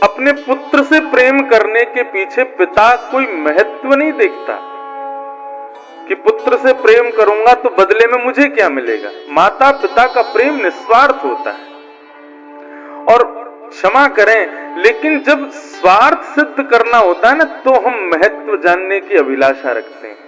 अपने पुत्र से प्रेम करने के पीछे पिता कोई महत्व नहीं देखता कि पुत्र से प्रेम करूंगा तो बदले में मुझे क्या मिलेगा। माता पिता का प्रेम निस्वार्थ होता है। और क्षमा करें, लेकिन जब स्वार्थ सिद्ध करना होता है ना, तो हम महत्व जानने की अभिलाषा रखते हैं।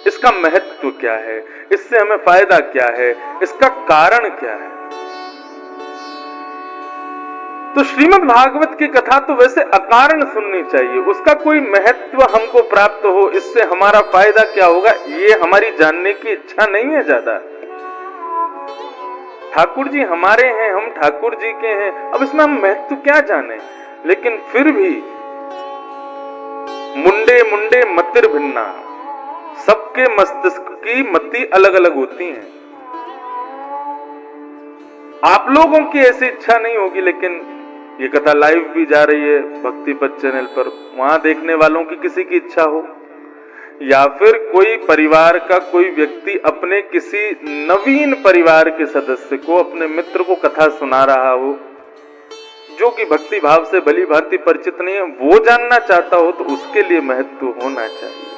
इसका महत्व क्या है, इससे हमें फायदा क्या है, इसका कारण क्या है। तो श्रीमद् भागवत की कथा तो वैसे अकारण सुननी चाहिए, उसका कोई महत्व हमको प्राप्त हो, इससे हमारा फायदा क्या होगा, ये हमारी जानने की इच्छा नहीं है ज्यादा। ठाकुर जी हमारे हैं, हम ठाकुर जी के हैं, अब इसमें हम महत्व क्या जाने। लेकिन फिर भी मुंडे मुंडे मतिर भिन्ना, सबके मस्तिष्क की मति अलग अलग होती हैं। आप लोगों की ऐसी इच्छा नहीं होगी, लेकिन ये कथा लाइव भी जा रही है भक्ति पथ चैनल पर, वहां देखने वालों की किसी की इच्छा हो, या फिर कोई परिवार का कोई व्यक्ति अपने किसी नवीन परिवार के सदस्य को, अपने मित्र को कथा सुना रहा हो, जो कि भक्ति भाव से भली भांति परिचित नहीं है, वो जानना चाहता हो, तो उसके लिए महत्व होना चाहिए।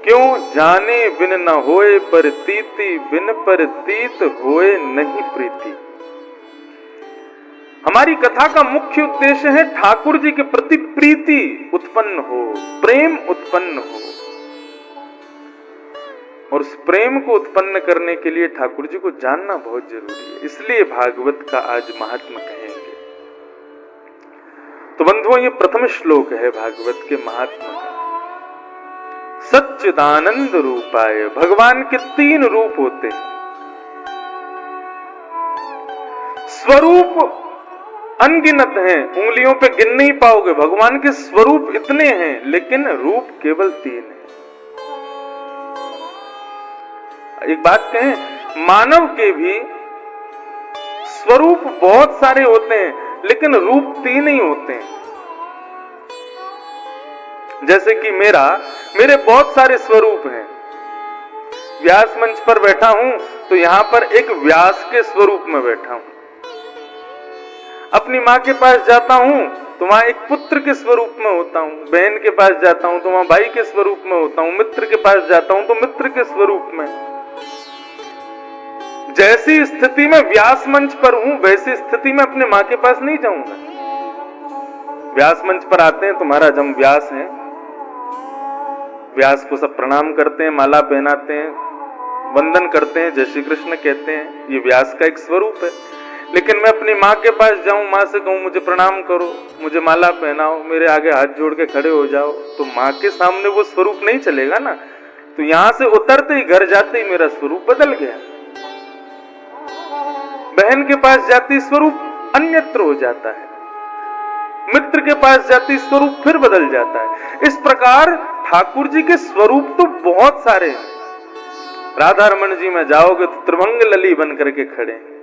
क्यों जाने बिन न होए परतीति, बिन परतीत होए नहीं प्रीति। हमारी कथा का मुख्य उद्देश्य है ठाकुर जी के प्रति प्रीति उत्पन्न हो, प्रेम उत्पन्न हो। और उस प्रेम को उत्पन्न करने के लिए ठाकुर जी को जानना बहुत जरूरी है। इसलिए भागवत का आज महात्म्य कहेंगे। तो बंधुओं, ये प्रथम श्लोक है भागवत के महात्म्य का। सच्चिदानंद रूपाय, भगवान के 3 रूप होते हैं। स्वरूप अनगिनत हैं, उंगलियों पे गिन नहीं पाओगे। भगवान के स्वरूप इतने हैं, लेकिन रूप केवल 3 है। एक बात कहें, मानव के भी स्वरूप बहुत सारे होते हैं, लेकिन रूप 3 ही होते हैं। जैसे कि मेरे बहुत सारे स्वरूप हैं। व्यास मंच पर बैठा हूं तो यहां पर एक व्यास के स्वरूप में बैठा हूं। अपनी मां के पास जाता हूं तो वहां एक पुत्र के स्वरूप में होता हूं। बहन के पास जाता हूं तो वहां भाई के स्वरूप में होता हूं। मित्र के पास जाता हूं तो मित्र के स्वरूप में। जैसी स्थिति में व्यास मंच पर हूं, वैसी स्थिति में अपने मां के पास नहीं जाऊंगा। व्यास मंच पर आते हैं तो महाराज हम व्यास हैं, व्यास को सब प्रणाम करते हैं, माला पहनाते हैं, वंदन करते हैं, जय श्री कृष्ण कहते हैं। ये व्यास का एक स्वरूप है। लेकिन मैं अपनी माँ के पास जाऊं, माँ से कहूं मुझे प्रणाम करो, मुझे माला पहनाओ, मेरे आगे हाथ जोड़ के खड़े हो जाओ, तो माँ के सामने वो स्वरूप नहीं चलेगा ना। तो यहां से उतरते ही, घर जाते ही मेरा स्वरूप बदल गया। बहन के पास जाती स्वरूप अन्यत्र हो जाता है, मित्र के पास जाती स्वरूप फिर बदल जाता है। इस प्रकार ठाकुर जी के स्वरूप तो बहुत सारे हैं। राधा रमन जी में जाओगे तो त्रिभंग लली बन करके खड़े हैं।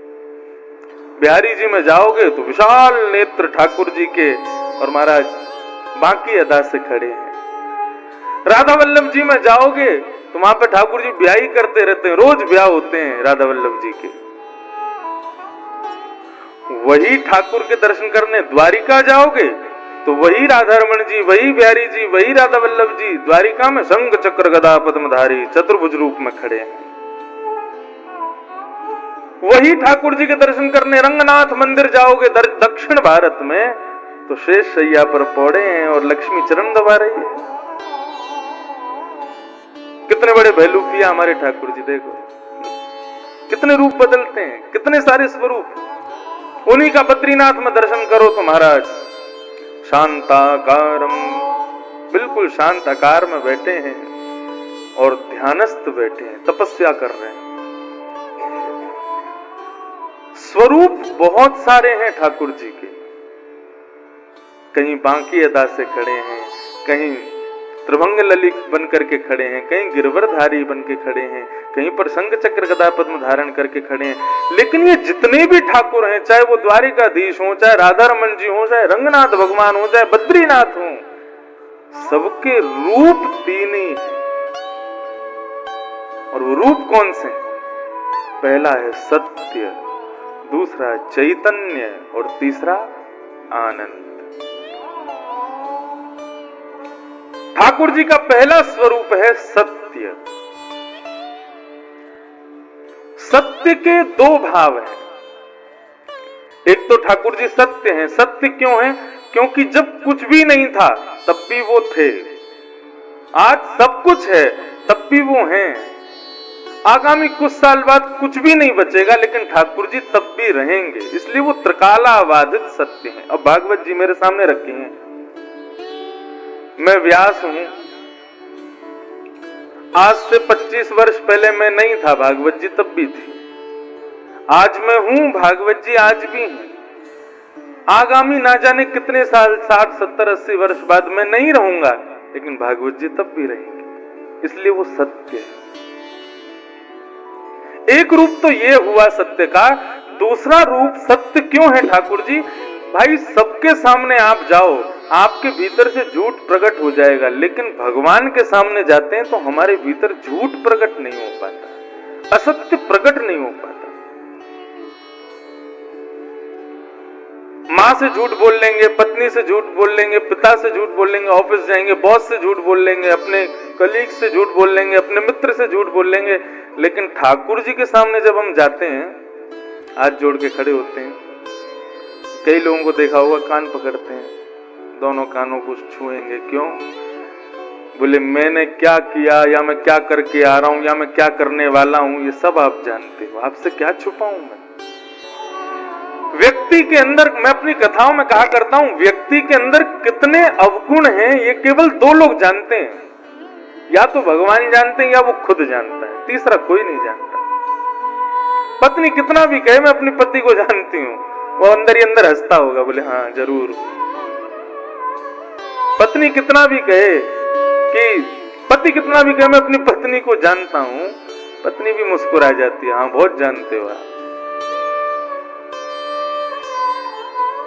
बिहारी जी में जाओगे तो विशाल नेत्र ठाकुर जी के और महाराज बाकी अदा से खड़े हैं। राधा वल्लभ जी में जाओगे तो वहां पे ठाकुर जी ब्याह करते रहते हैं, रोज ब्याह होते हैं राधा वल्लभ जी के। वही ठाकुर के दर्शन करने द्वारिका जाओगे तो वही राधा रमन जी, वही बिहारी जी, वही राधा वल्लभ जी द्वारिका में शंख चक्र गदा पद्मधारी चतुर्भुज रूप में खड़े हैं। वही ठाकुर जी के दर्शन करने रंगनाथ मंदिर जाओगे दक्षिण भारत में तो शेष शैया पर पौड़े हैं और लक्ष्मी चरण दबा रही है। कितने बड़े भैलूपिया हमारे ठाकुर जी, देखो कितने रूप बदलते हैं, कितने सारे स्वरूप। उन्हीं का बद्रीनाथ में दर्शन करो तो महाराज शांताकारम, बिल्कुल शांत आकार में बैठे हैं और ध्यानस्थ बैठे हैं, तपस्या कर रहे हैं। स्वरूप बहुत सारे हैं ठाकुर जी के। कहीं बांकी अदा से खड़े हैं, कहीं त्रिभंग ललित बन करके खड़े हैं, कहीं गिरवरधारी बन के खड़े हैं, कहीं पर शंख चक्र गदा पद्म धारण करके खड़े हैं। लेकिन ये जितने भी ठाकुर हैं, चाहे वो द्वारिकाधीश हो, चाहे राधा रमन जी हो, चाहे रंगनाथ भगवान हो, चाहे बद्रीनाथ हो, सबके रूप 3 ही। और वो रूप कौन से? पहला है सत्य, दूसरा चैतन्य और तीसरा आनंद। ठाकुर जी का पहला स्वरूप है सत्य। सत्य के दो भाव हैं। एक तो ठाकुर जी सत्य हैं। सत्य क्यों हैं? क्योंकि जब कुछ भी नहीं था तब भी वो थे। आज सब कुछ है तब भी वो हैं। आगामी कुछ साल बाद कुछ भी नहीं बचेगा लेकिन ठाकुर जी तब भी रहेंगे, इसलिए वो त्रिकालाबाधित सत्य हैं। अब भागवत जी मेरे सामने रखे हैं। मैं व्यास हूं। आज से 25 वर्ष पहले मैं नहीं था, भागवत जी तब भी थी। आज मैं हूं, भागवत जी आज भी हैं। आगामी ना जाने कितने साल, 60, 70, 80 वर्ष बाद मैं नहीं रहूंगा, लेकिन भागवत जी तब भी रहेंगे, इसलिए वो सत्य है। एक रूप तो ये हुआ सत्य का। दूसरा रूप सत्य क्यों है ठाकुर जी? भाई सबके सामने आप जाओ, आपके भीतर से झूठ प्रकट हो जाएगा, लेकिन भगवान के सामने जाते हैं तो हमारे भीतर झूठ प्रकट नहीं हो पाता, असत्य प्रकट नहीं हो पाता। माँ से झूठ बोल लेंगे, पत्नी से झूठ बोल लेंगे, पिता से झूठ बोल लेंगे, ऑफिस जाएंगे बॉस से झूठ बोल लेंगे, अपने कलीग से झूठ बोल लेंगे, अपने मित्र से झूठ बोल लेंगे, लेकिन ठाकुर जी के सामने जब हम जाते हैं, हाथ जोड़ के खड़े होते हैं, कई लोगों को देखा होगा कान पकड़ते हैं, दोनों कानों को छुएंगे। क्यों? बोले मैंने क्या किया, या मैं क्या करके आ रहा हूं, या मैं क्या करने वाला हूं, ये सब आप जानते हो, आपसे क्या छुपाऊं मैं। व्यक्ति के अंदर, मैं अपनी कथाओं में कहा करता हूं, व्यक्ति के अंदर कितने अवगुण हैं ये केवल दो लोग जानते हैं, या तो भगवान जानते हैं या वो खुद जानता है, तीसरा कोई नहीं जानता। पत्नी कितना भी कहे मैं अपनी पति को जानती हूं, वो अंदर ही अंदर हंसता होगा, बोले हाँ जरूर। पत्नी कितना भी कहे कि पति कितना भी कहे मैं अपनी पत्नी को जानता हूं, पत्नी भी मुस्कुरा जाती है, हाँ बहुत जानते हो आप।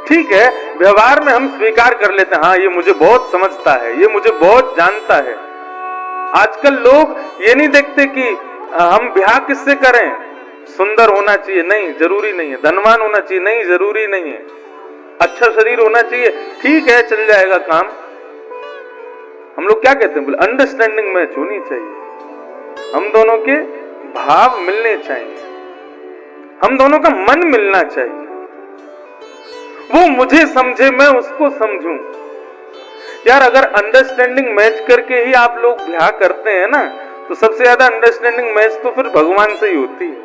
ठीक है, व्यवहार में हम स्वीकार कर लेते हैं, हाँ ये मुझे बहुत समझता है, ये मुझे बहुत जानता है। आजकल लोग ये नहीं देखते कि हम ब्याह किससे करें, सुंदर होना चाहिए, नहीं जरूरी नहीं है, धनवान होना चाहिए, नहीं जरूरी नहीं है, अच्छा शरीर होना चाहिए, ठीक है चल जाएगा काम। हम लोग क्या कहते हैं, बोले अंडरस्टैंडिंग मैच होनी चाहिए, हम दोनों के भाव मिलने चाहिए, हम दोनों का मन मिलना चाहिए, वो मुझे समझे मैं उसको समझूं। यार अगर अंडरस्टैंडिंग मैच करके ही आप लोग ब्याह करते हैं ना, तो सबसे ज्यादा अंडरस्टैंडिंग मैच तो फिर भगवान से ही होती है,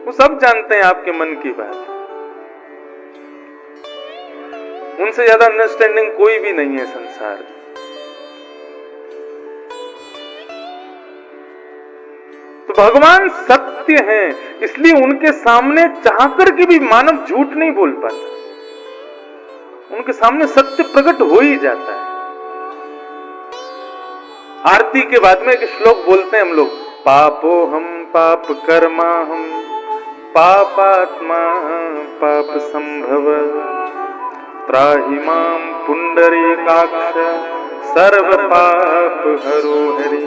वो सब जानते हैं आपके मन की बात, उनसे ज्यादा अंडरस्टैंडिंग कोई भी नहीं है संसार में। तो भगवान सत्य हैं, इसलिए उनके सामने चाहकर के भी मानव झूठ नहीं बोल पाता, उनके सामने सत्य प्रकट हो ही जाता है। आरती के बाद में एक श्लोक बोलते हैं हम लोग, पापो हम पाप कर्मा हम पापात्मा पाप संभव त्राहि माम पुंडरीकाक्ष सर्व पाप हरो हरि।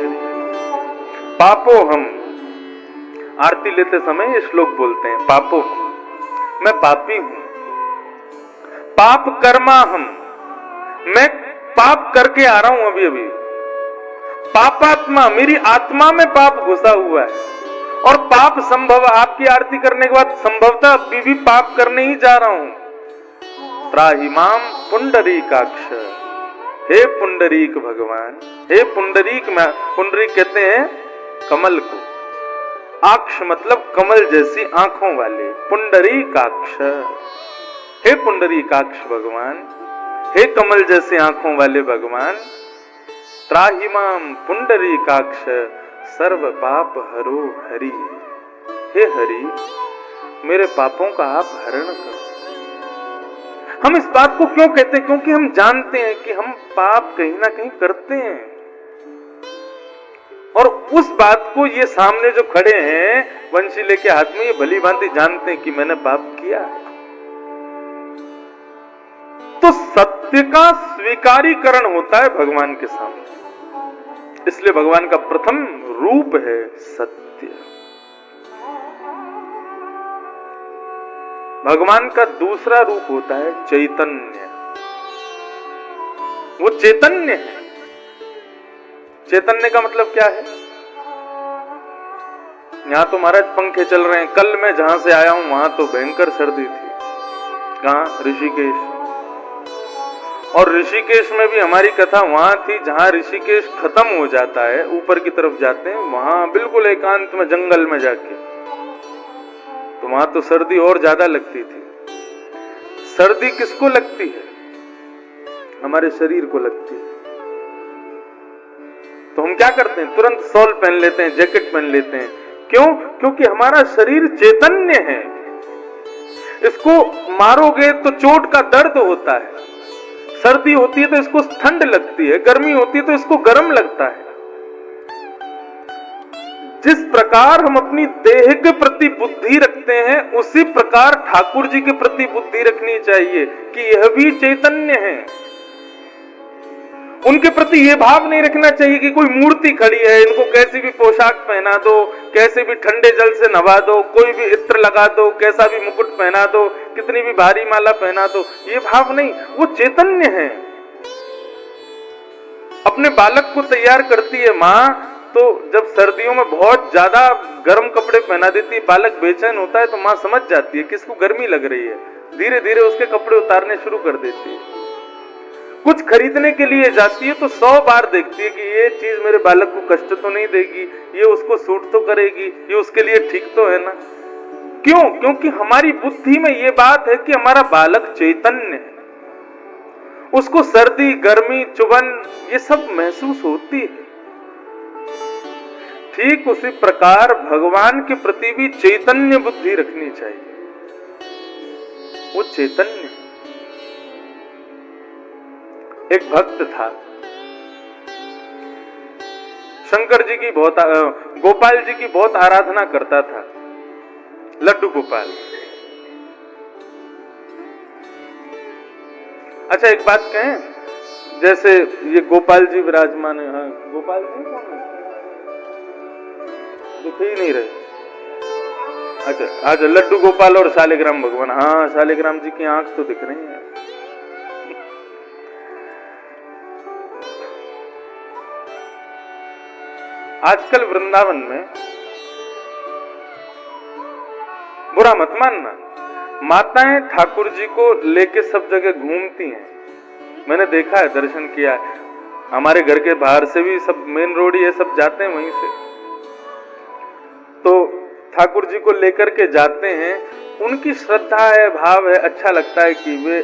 पापो हम, आरती लेते समय ये श्लोक बोलते हैं, पापो हम, मैं पापी हूं, पाप कर्मा हम, मैं पाप करके आ रहा हूं अभी अभी, पापात्मा, मेरी आत्मा में पाप घुसा हुआ है, और पाप संभव, आपकी आरती करने के बाद संभवतः अभी भी पाप करने ही जा रहा हूं। त्राहि माम पुंडरीकाक्ष, हे पुंडरीक भगवान, हे पुंडरीक, में पुंडरीक कहते हैं कमल को, आक्ष मतलब कमल जैसी आंखों वाले, पुंडरीकाक्ष, हे पुंडरीकाक्ष भगवान, हे कमल जैसे आंखों वाले भगवान, त्राहि माम पुंडरीकाक्ष सर्व पाप हरो हरि, हे हरि मेरे पापों का आप हरण करो। हम इस बात को क्यों कहते हैं? क्योंकि हम जानते हैं कि हम पाप कहीं ना कहीं करते हैं, और उस बात को ये सामने जो खड़े हैं वंशीले के हाथ में, ये भली भांति जानते हैं कि मैंने पाप किया। तो सत्य का स्वीकारीकरण होता है भगवान के सामने, इसलिए भगवान का प्रथम रूप है सत्य। भगवान का दूसरा रूप होता है चैतन्य। वो चैतन्य है। चैतन्य का मतलब क्या है? यहां तो महाराज पंखे चल रहे हैं। कल मैं जहां से आया हूं वहां तो भयंकर सर्दी थी। कहां? ऋषिकेश। और ऋषिकेश में भी हमारी कथा वहां थी जहां ऋषिकेश खत्म हो जाता है, ऊपर की तरफ जाते हैं, वहां बिल्कुल एकांत में जंगल में जाके, तो वहां तो सर्दी और ज्यादा लगती थी। सर्दी किसको लगती है? हमारे शरीर को लगती है। तो हम क्या करते हैं? तुरंत शॉल पहन लेते हैं, जैकेट पहन लेते हैं। क्यों? क्योंकि हमारा शरीर चैतन्य है। इसको मारोगे तो चोट का दर्द होता है। सर्दी होती है तो इसको ठंड लगती है, गर्मी होती है तो इसको गर्म लगता है। जिस प्रकार हम अपनी देह के प्रति बुद्धि रखते हैं, उसी प्रकार ठाकुर जी के प्रति बुद्धि रखनी चाहिए कि यह भी चैतन्य है। उनके प्रति यह भाव नहीं रखना चाहिए कि कोई मूर्ति खड़ी है, इनको कैसी भी पोशाक पहना दो, कैसे भी ठंडे जल से नवा दो, कोई भी इत्र लगा दो, कैसा भी मुकुट पहना दो, कितनी भी भारी माला पहना दो, ये भाव नहीं। वो चैतन्य है। अपने बालक को तैयार करती है माँ, तो जब सर्दियों में बहुत ज्यादा गर्म कपड़े पहना देती है, बालक बेचैन होता है, तो माँ समझ जाती है कि इसको गर्मी लग रही है, धीरे धीरे उसके कपड़े उतारने शुरू कर देती है। कुछ खरीदने के लिए जाती है तो 100 बार देखती है कि ये चीज मेरे बालक को कष्ट तो नहीं देगी, ये उसको सूट तो करेगी, ये उसके लिए ठीक तो है ना। क्यों? क्योंकि हमारी बुद्धि में ये बात है कि हमारा बालक चैतन्य है, उसको सर्दी, गर्मी, चुभन ये सब महसूस होती है। ठीक उसी प्रकार भगवान के प्रति भी चैतन्य बुद्धि रखनी चाहिए। वो चैतन्य। एक भक्त था, शंकर जी की बहुत, गोपाल जी की बहुत आराधना करता था, लड्डू गोपाल। अच्छा एक बात कहें, जैसे ये गोपाल जी विराजमान है, हाँ गोपाल जी कौन है? दिख ही नहीं रहे। अच्छा लड्डू गोपाल और शालिग्राम भगवान। हाँ शालिग्राम जी की आंख तो दिख रही है। आजकल वृंदावन में, बुरा मत मानना, माताएं ठाकुर जी को लेके सब जगह घूमती हैं। मैंने देखा है, दर्शन किया है। हमारे घर के बाहर से भी सब मेन रोड ही है, सब जाते हैं वहीं से, तो ठाकुर जी को लेकर के जाते हैं। उनकी श्रद्धा है, भाव है, अच्छा लगता है कि वे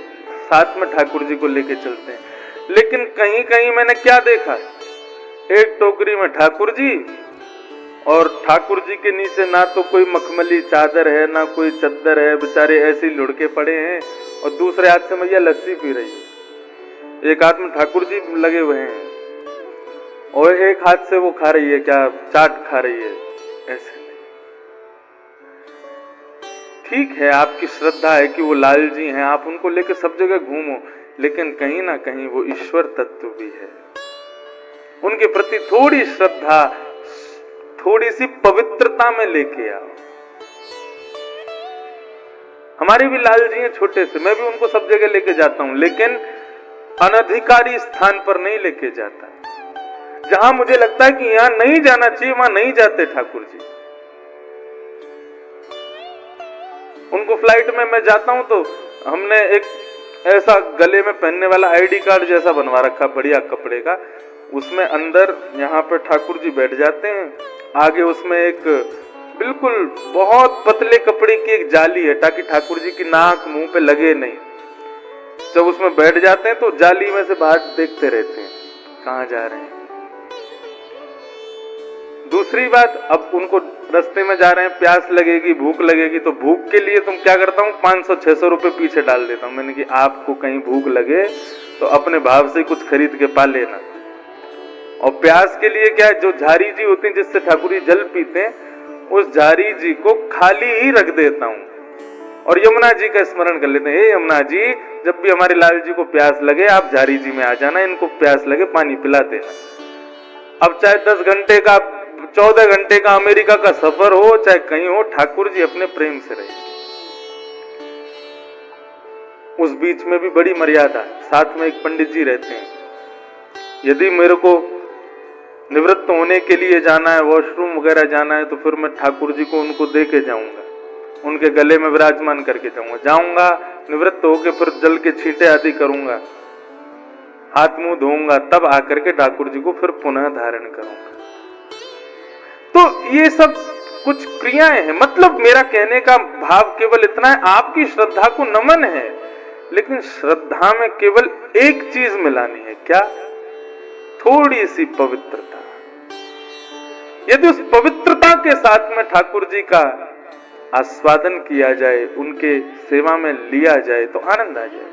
साथ में ठाकुर जी को लेके चलते हैं। लेकिन कहीं कहीं मैंने क्या देखा, एक टोकरी में ठाकुर जी, और ठाकुर जी के नीचे ना तो कोई मखमली चादर है, ना कोई चद्दर है, बेचारे ऐसे ही लुढ़के पड़े हैं, और दूसरे हाथ से मैया लस्सी पी रही है। एक हाथ में ठाकुर जी लगे हुए हैं और एक हाथ से वो खा रही है, क्या चाट खा रही है। ऐसे ठीक है, आपकी श्रद्धा है कि वो लाल जी हैं, आप उनको लेकर सब जगह घूमो, लेकिन कहीं ना कहीं वो ईश्वर तत्व भी है। उनके प्रति थोड़ी श्रद्धा, थोड़ी सी पवित्रता में लेके आओ। हमारे भी लाल जी हैं छोटे से, मैं भी उनको सब जगह लेके जाता हूं, लेकिन अनधिकारी स्थान पर नहीं लेके जाता। जहां मुझे लगता है कि यहां नहीं जाना चाहिए, वहां नहीं जाते ठाकुर जी। उनको फ्लाइट में मैं जाता हूं तो हमने एक ऐसा गले में पहनने वाला आईडी कार्ड जैसा बनवा रखा, बढ़िया कपड़े का, उसमें अंदर यहाँ पे ठाकुर जी बैठ जाते हैं, आगे उसमें एक बिल्कुल बहुत पतले कपड़े की एक जाली है, ताकि ठाकुर जी की नाक मुंह पे लगे नहीं। जब उसमें बैठ जाते हैं तो जाली में से बाहर देखते रहते हैं कहाँ जा रहे हैं। दूसरी बात, अब उनको रास्ते में जा रहे हैं, प्यास लगेगी, भूख लगेगी, तो भूख के लिए तुम क्या करता हूँ, 500-600 रुपए पीछे डाल देता हूँ। मैंने कि आपको कहीं भूख लगे तो अपने भाव से कुछ खरीद के पा लेना। और प्यास के लिए क्या, जो झारी जी होती है जिससे ठाकुर जी जल पीते हैं, उस झारी जी को खाली ही रख देता हूँ और यमुना जी का स्मरण कर लेते हैं। हे यमुना जी, जब भी हमारे लाल जी को प्यास लगे आप झारी जी में आ जाना, इनको प्यास लगे पानी पिला देना। अब चाहे 10 घंटे का, 14 घंटे का अमेरिका का सफर हो, चाहे कहीं हो, ठाकुर जी अपने प्रेम से रहे। उस बीच में भी बड़ी मर्यादा, साथ में एक पंडित जी रहते हैं। यदि मेरे को निवृत्त होने के लिए जाना है, वॉशरूम वगैरह जाना है, तो फिर मैं ठाकुर जी को उनको दे के जाऊंगा, उनके गले में विराजमान करके जाऊंगा। निवृत्त होके फिर जल के छींटे आदि करूंगा, हाथ मुंह धोऊंगा, तब आकर के ठाकुर जी को फिर पुनः धारण करूंगा। तो ये सब कुछ क्रियाएं हैं। मतलब मेरा कहने का भाव केवल इतना है, आपकी श्रद्धा को नमन है, लेकिन श्रद्धा में केवल एक चीज मिलानी है। क्या? थोड़ी सी पवित्रता। यदि उस पवित्रता के साथ में ठाकुर जी का आस्वादन किया जाए, उनके सेवा में लिया जाए, तो आनंद आ जाए।